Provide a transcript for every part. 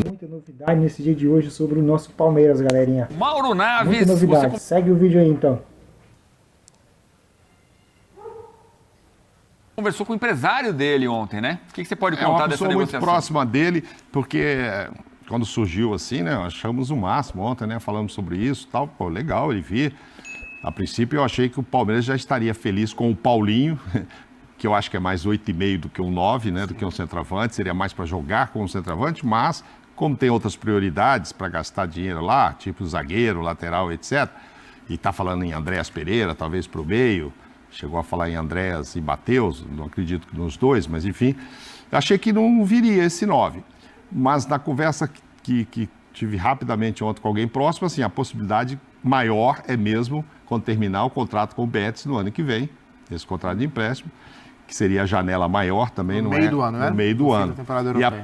Muita novidade nesse dia de hoje sobre o nosso Palmeiras, galerinha. Mauro Naves. Muita novidade. Segue o vídeo aí, então. Conversou com o empresário dele ontem, né? O que você pode contar uma dessa pessoa negociação? muito próxima dele, porque quando surgiu assim, né, achamos o máximo ontem, né, falamos sobre isso, tal, pô, legal ele vir. A princípio eu achei que o Palmeiras já estaria feliz com o Paulinho, que eu acho que é mais 8,5 do que um 9, né, do que um centroavante, seria mais para jogar com um centroavante, mas como tem outras prioridades para gastar dinheiro lá, tipo zagueiro, lateral, etc., e está falando em Andréas Pereira, talvez para o meio, chegou a falar em Andréas e Matheus, não acredito que nos dois, mas enfim, achei que não viria esse 9. Mas na conversa que tive rapidamente ontem com alguém próximo, assim, a possibilidade maior é mesmo quando terminar o contrato com o Betis no ano que vem, esse contrato de empréstimo, que seria a janela maior também, no meio do ano, né? No meio do ano.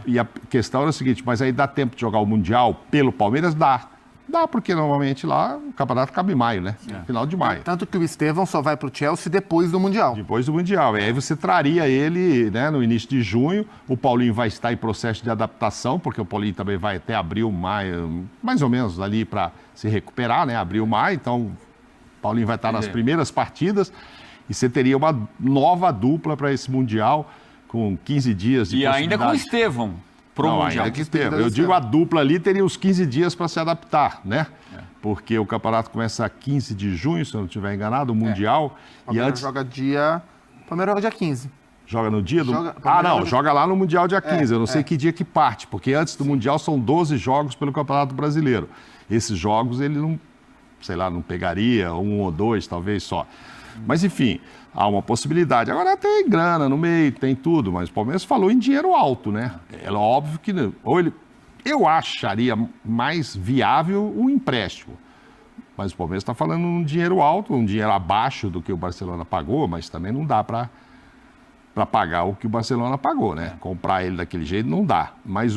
E a questão era a seguinte, mas aí dá tempo de jogar o Mundial pelo Palmeiras? Dá. Dá, porque normalmente lá o campeonato cabe em maio, né? Final de maio. Tanto que o Estevão só vai para o Chelsea depois do Mundial. Depois do Mundial. E aí você traria ele, né, no início de junho. O Paulinho vai estar em processo de adaptação, porque o Paulinho também vai até abril, maio, mais ou menos ali para se recuperar, né? Abril, maio. Então, o Paulinho vai estar nas primeiras partidas. E você teria uma nova dupla para esse Mundial, com 15 dias de possibilidade. E ainda com o Estevão. Não, ainda que esteja. Eu digo a dupla ali teria os 15 dias para se adaptar, né? Porque o campeonato começa 15 de junho, se eu não estiver enganado, o Mundial. O Palmeiras joga dia... O Palmeiras joga dia 15. Joga no dia do... Joga lá no Mundial dia 15. Eu não sei que dia que parte, porque antes do Mundial são 12 jogos pelo Campeonato Brasileiro. Esses jogos ele não, sei lá, não pegaria, um ou dois talvez só. Mas enfim, há uma possibilidade. Agora tem grana no meio, tem tudo, mas o Palmeiras falou em dinheiro alto, né? É óbvio que eu acharia mais viável o empréstimo. Mas o Palmeiras está falando um dinheiro alto, um dinheiro abaixo do que o Barcelona pagou, mas também não dá para pagar o que o Barcelona pagou, né? Comprar ele daquele jeito não dá. Mas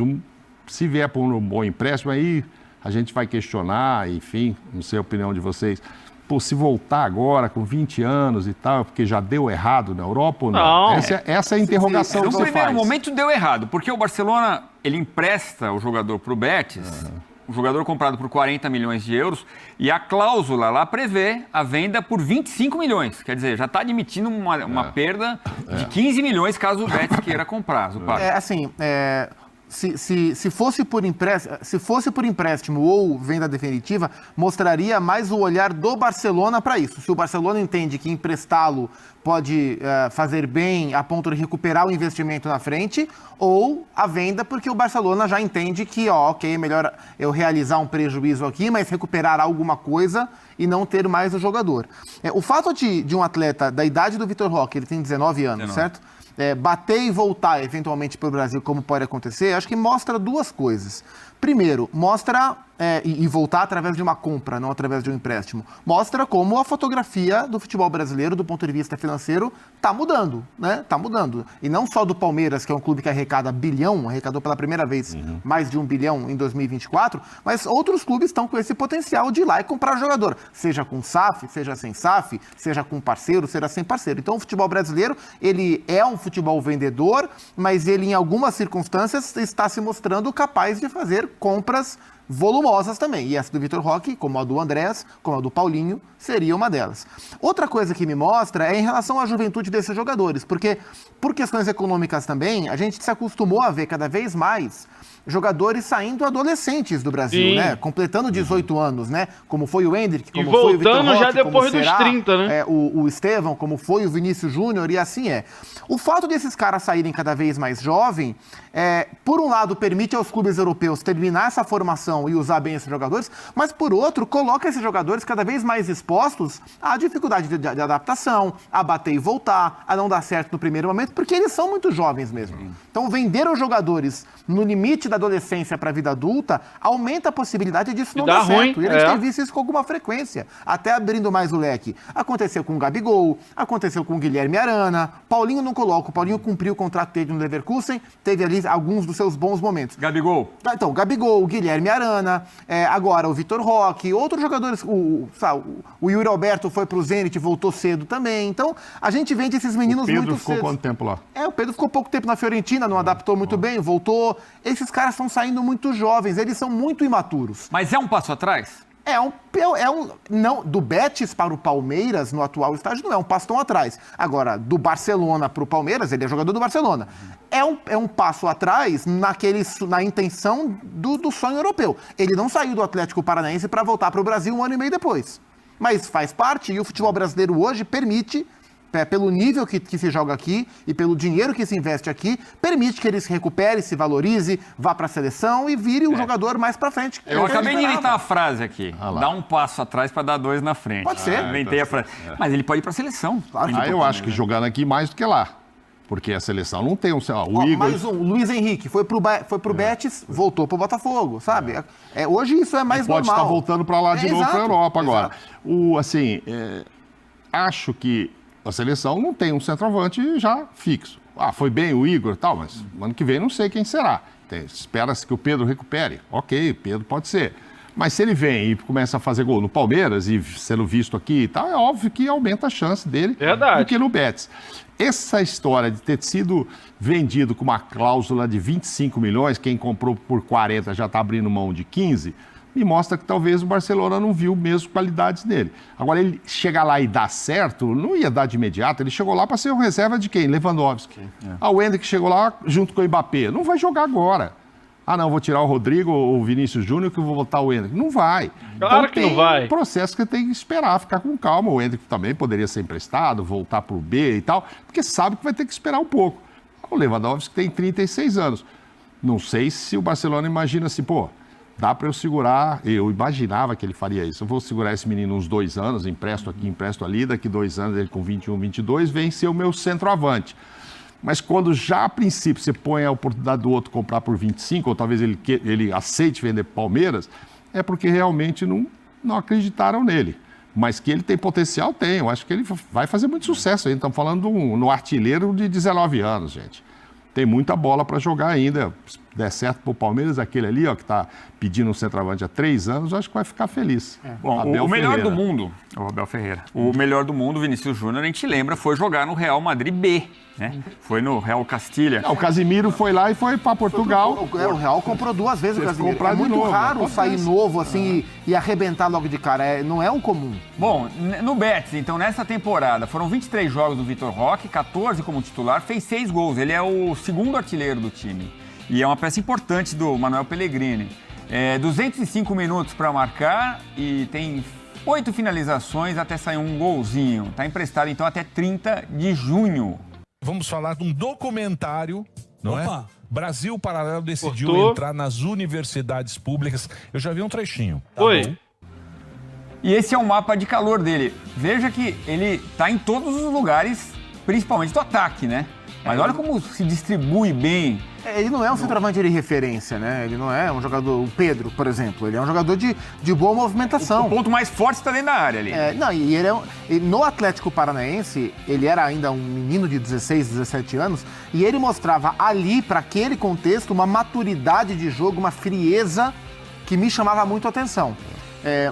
se vier por um bom empréstimo, aí a gente vai questionar, enfim, não sei a opinião de vocês. Pô, se voltar agora com 20 anos e tal, porque já deu errado na Europa ou não? Essa é a interrogação que você faz. No primeiro momento deu errado, porque o Barcelona, ele empresta o jogador para o Betis, o jogador comprado por 40 milhões de euros, e a cláusula lá prevê a venda por 25 milhões. Quer dizer, já está admitindo uma perda de 15 milhões caso o Betis queira comprar. Se fosse por empréstimo ou venda definitiva, mostraria mais o olhar do Barcelona para isso. Se o Barcelona entende que emprestá-lo pode fazer bem a ponto de recuperar o investimento na frente, ou a venda porque o Barcelona já entende que, ok, melhor eu realizar um prejuízo aqui, mas recuperar alguma coisa e não ter mais o jogador. O fato de um atleta da idade do Vitor Roque, ele tem 19 anos, certo? Bater e voltar eventualmente para o Brasil, como pode acontecer, acho que mostra duas coisas. Primeiro, mostra, e voltar através de uma compra, não através de um empréstimo, mostra como a fotografia do futebol brasileiro, do ponto de vista financeiro, está mudando, né? Está mudando. E não só do Palmeiras, que é um clube que arrecada bilhão, arrecadou pela primeira vez mais de 1 bilhão em 2024, mas outros clubes estão com esse potencial de ir lá e comprar jogador, seja com SAF, seja sem SAF, seja com parceiro, seja sem parceiro. Então o futebol brasileiro, ele é um futebol vendedor, mas ele em algumas circunstâncias está se mostrando capaz de fazer compras volumosas também. E essa do Vitor Roque, como a do Andrés, como a do Paulinho, seria uma delas. Outra coisa que me mostra é em relação à juventude desses jogadores, porque por questões econômicas também, a gente se acostumou a ver cada vez mais jogadores saindo adolescentes do Brasil, né? Completando 18 anos, né? Como foi o Endrick, como foi o Vitor Roque, já depois dos 30, né? O Estevão, como foi o Vinícius Júnior, e assim é. O fato desses caras saírem cada vez mais jovem, por um lado, permite aos clubes europeus terminar essa formação e usar bem esses jogadores, mas por outro, coloca esses jogadores cada vez mais expostos à dificuldade de adaptação, a bater e voltar, a não dar certo no primeiro momento, porque eles são muito jovens mesmo. Então, vender os jogadores no limite da adolescência para a vida adulta aumenta a possibilidade disso não dar certo. E a gente tem visto isso com alguma frequência, até abrindo mais o leque. Aconteceu com o Gabigol, aconteceu com o Guilherme Arana, Paulinho não coloca, o Paulinho cumpriu o contrato dele no Leverkusen, teve ali alguns dos seus bons momentos. Gabigol. Então, Gabigol, o Guilherme Arana, agora o Vitor Roque, outros jogadores, o Yuri Alberto foi para o Zenit, voltou cedo também. Então, a gente vende esses meninos muito cedo. O Pedro ficou quanto tempo lá? O Pedro ficou pouco tempo na Fiorentina, não adaptou muito bem, voltou. Esses caras caras estão saindo muito jovens, eles são muito imaturos. Mas é um passo atrás? Não, do Betis para o Palmeiras, no atual estágio, não é um passo tão atrás. Agora, do Barcelona para o Palmeiras, ele é jogador do Barcelona. É um passo atrás na intenção do sonho europeu. Ele não saiu do Atlético Paranaense para voltar para o Brasil 1 ano e meio depois. Mas faz parte, e o futebol brasileiro hoje permite, pelo nível que se joga aqui e pelo dinheiro que se investe aqui, permite que ele se recupere, se valorize, vá para a seleção e vire um jogador mais para frente. Eu acabei de inventar a frase aqui. Dá um passo atrás para dar 2 na frente. Pode ser. Inventei a frase. Mas ele pode ir para a seleção. Claro eu acho que jogando aqui mais do que lá. Porque a seleção não tem o Igor... Mais um, o Luiz Henrique foi pro Betis, voltou pro Botafogo, sabe? Hoje isso é mais pode normal. estar voltando para lá de novo para a Europa agora. Acho que a seleção não tem um centroavante já fixo. Foi bem o Igor e tal, mas ano que vem não sei quem será. Espera-se que o Pedro recupere. Ok, Pedro pode ser. Mas se ele vem e começa a fazer gol no Palmeiras e sendo visto aqui e tal, é óbvio que aumenta a chance dele do que no Betis. Essa história de ter sido vendido com uma cláusula de 25 milhões, quem comprou por 40 já está abrindo mão de 15, me mostra que talvez o Barcelona não viu mesmo qualidades dele. Agora, ele chegar lá e dar certo, não ia dar de imediato, ele chegou lá para ser o reserva de quem? Lewandowski. O Endrick chegou lá junto com o Mbappé. Não vai jogar agora. Não, vou tirar o Rodrigo ou o Vinícius Júnior que eu vou botar o Endrick. Não vai. Claro que não vai. É um processo que tem que esperar, ficar com calma. O Endrick também poderia ser emprestado, voltar para o B e tal, porque sabe que vai ter que esperar um pouco. O Lewandowski tem 36 anos. Não sei se o Barcelona imagina assim, dá para eu segurar, eu imaginava que ele faria isso. Eu vou segurar esse menino uns 2 anos, empresto aqui, empresto ali, daqui 2 anos ele com 21, 22, vem ser o meu centroavante. Mas quando já a princípio você põe a oportunidade do outro comprar por 25, ou talvez ele aceite vender para o Palmeiras, é porque realmente não acreditaram nele. Mas que ele tem potencial, tem. Eu acho que ele vai fazer muito sucesso ainda. Estamos falando no artilheiro de 19 anos, gente. Tem muita bola para jogar ainda. Se der certo para o Palmeiras, aquele ali, que está pedindo um centroavante há 3 anos, eu acho que vai ficar feliz. Bom, o melhor do mundo, o Abel Ferreira, o melhor do mundo, Vinícius Júnior, a gente lembra, foi jogar no Real Madrid B, né? Foi no Real Castilha. O Casimiro foi lá e foi para Portugal. O Real comprou 2 vezes o Casimiro. É muito raro sair novo assim e arrebentar logo de cara. Não é um comum. Bom, no Betis, então, nessa temporada, foram 23 jogos do Vitor Roque, 14 como titular, fez 6 gols. Ele é o segundo artilheiro do time. E é uma peça importante do Manuel Pellegrini. 205 minutos para marcar e tem 8 finalizações até sair um golzinho. Está emprestado, então, até 30 de junho. Vamos falar de um documentário, não é? Brasil Paralelo decidiu entrar nas universidades públicas. Eu já vi um trechinho. Oi. E esse é o mapa de calor dele. Veja que ele está em todos os lugares, principalmente do ataque, né? Mas olha como se distribui bem. Ele não é um centroavante de referência, né? Ele não é um jogador... O Pedro, por exemplo, ele é um jogador de boa movimentação. O ponto mais forte está dentro da área ali. E ele no Atlético Paranaense, ele era ainda um menino de 16, 17 anos, e ele mostrava ali, para aquele contexto, uma maturidade de jogo, uma frieza que me chamava muito a atenção.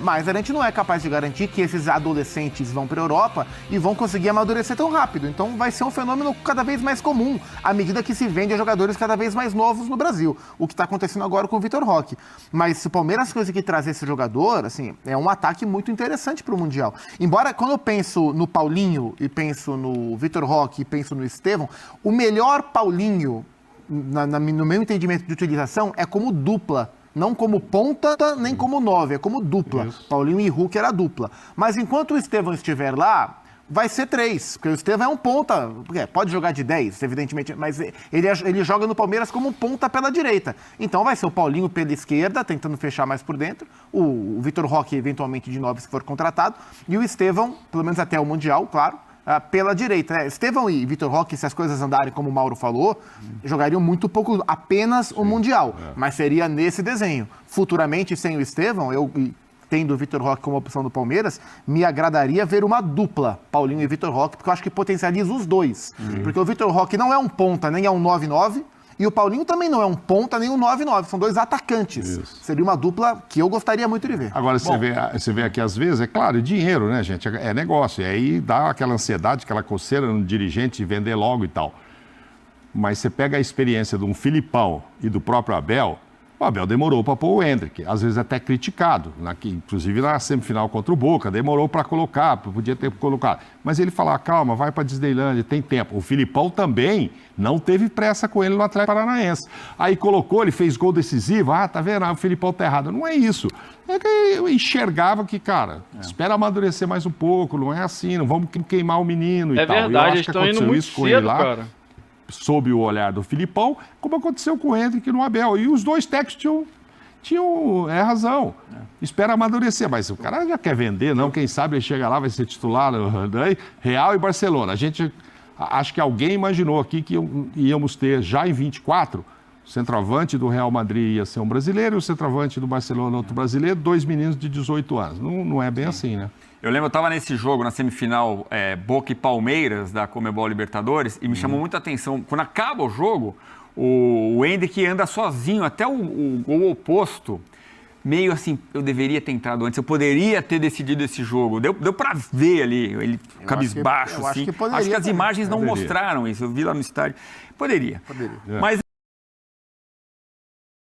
Mas a gente não é capaz de garantir que esses adolescentes vão para a Europa e vão conseguir amadurecer tão rápido. Então vai ser um fenômeno cada vez mais comum à medida que se vende a jogadores cada vez mais novos no Brasil. O que está acontecendo agora com o Vitor Roque. Mas se o Palmeiras conseguir trazer esse jogador, assim, é um ataque muito interessante para o Mundial. Embora quando eu penso no Paulinho e penso no Vitor Roque e penso no Estevão, o melhor Paulinho, no meu entendimento de utilização, é como dupla. Não como ponta, nem como 9, é como dupla. Isso. Paulinho e Hulk era dupla. Mas enquanto o Estevão estiver lá, vai ser 3, porque o Estevão é um ponta, pode jogar de 10, evidentemente, mas ele joga no Palmeiras como um ponta pela direita. Então vai ser o Paulinho pela esquerda, tentando fechar mais por dentro, o Vitor Roque eventualmente de 9 se for contratado, e o Estevão, pelo menos até o Mundial, claro, pela direita. Estevão e Vitor Roque, se as coisas andarem como o Mauro falou, jogariam muito pouco, apenas o Mundial. Mas seria nesse desenho. Futuramente, sem o Estevão, eu tendo o Vitor Roque como opção do Palmeiras, me agradaria ver uma dupla, Paulinho e Vitor Roque, porque eu acho que potencializa os dois. Porque o Vitor Roque não é um ponta, nem é um 9-9, e o Paulinho também não é um ponta nem um 9-9, são 2 atacantes. Isso. Seria uma dupla que eu gostaria muito de ver. Agora, você vê aqui às vezes, é claro, dinheiro, né, gente? É negócio. E aí dá aquela ansiedade, aquela coceira no dirigente de vender logo e tal. Mas você pega a experiência de um Filipão e do próprio Abel, o Abel demorou para pôr o Endrick, às vezes até criticado, inclusive na semifinal contra o Boca, demorou para colocar, podia ter colocado. Mas ele falou, calma, vai para Disneylândia, tem tempo. O Filipão também não teve pressa com ele no Atlético Paranaense. Aí colocou, ele fez gol decisivo, tá vendo, o Filipão tá errado. Não é isso. É que eu enxergava que, cara, espera amadurecer mais um pouco, não é assim, não vamos queimar o menino e tal. É verdade, eles estão indo muito cedo, cara. Sob o olhar do Filipão, como aconteceu com o Endrick e no Abel. E os dois técnicos tinham razão. Espera amadurecer, mas o cara já quer vender, não? Quem sabe ele chega lá, vai ser titular no Real e Barcelona. A gente, acho que alguém imaginou aqui que íamos ter já em 24, o centroavante do Real Madrid ia ser um brasileiro e o centroavante do Barcelona outro brasileiro, 2 meninos de 18 anos. Não é bem assim, né? Eu lembro, eu estava nesse jogo, na semifinal Boca e Palmeiras da Conmebol Libertadores, e me chamou muita atenção, quando acaba o jogo, o Endrick anda sozinho até o gol oposto, meio assim, eu deveria ter entrado antes, eu poderia ter decidido esse jogo. Deu para ver ali, ele cabisbaixo, assim. Acho que as imagens não mostraram isso, eu vi lá no estádio. Poderia. Mas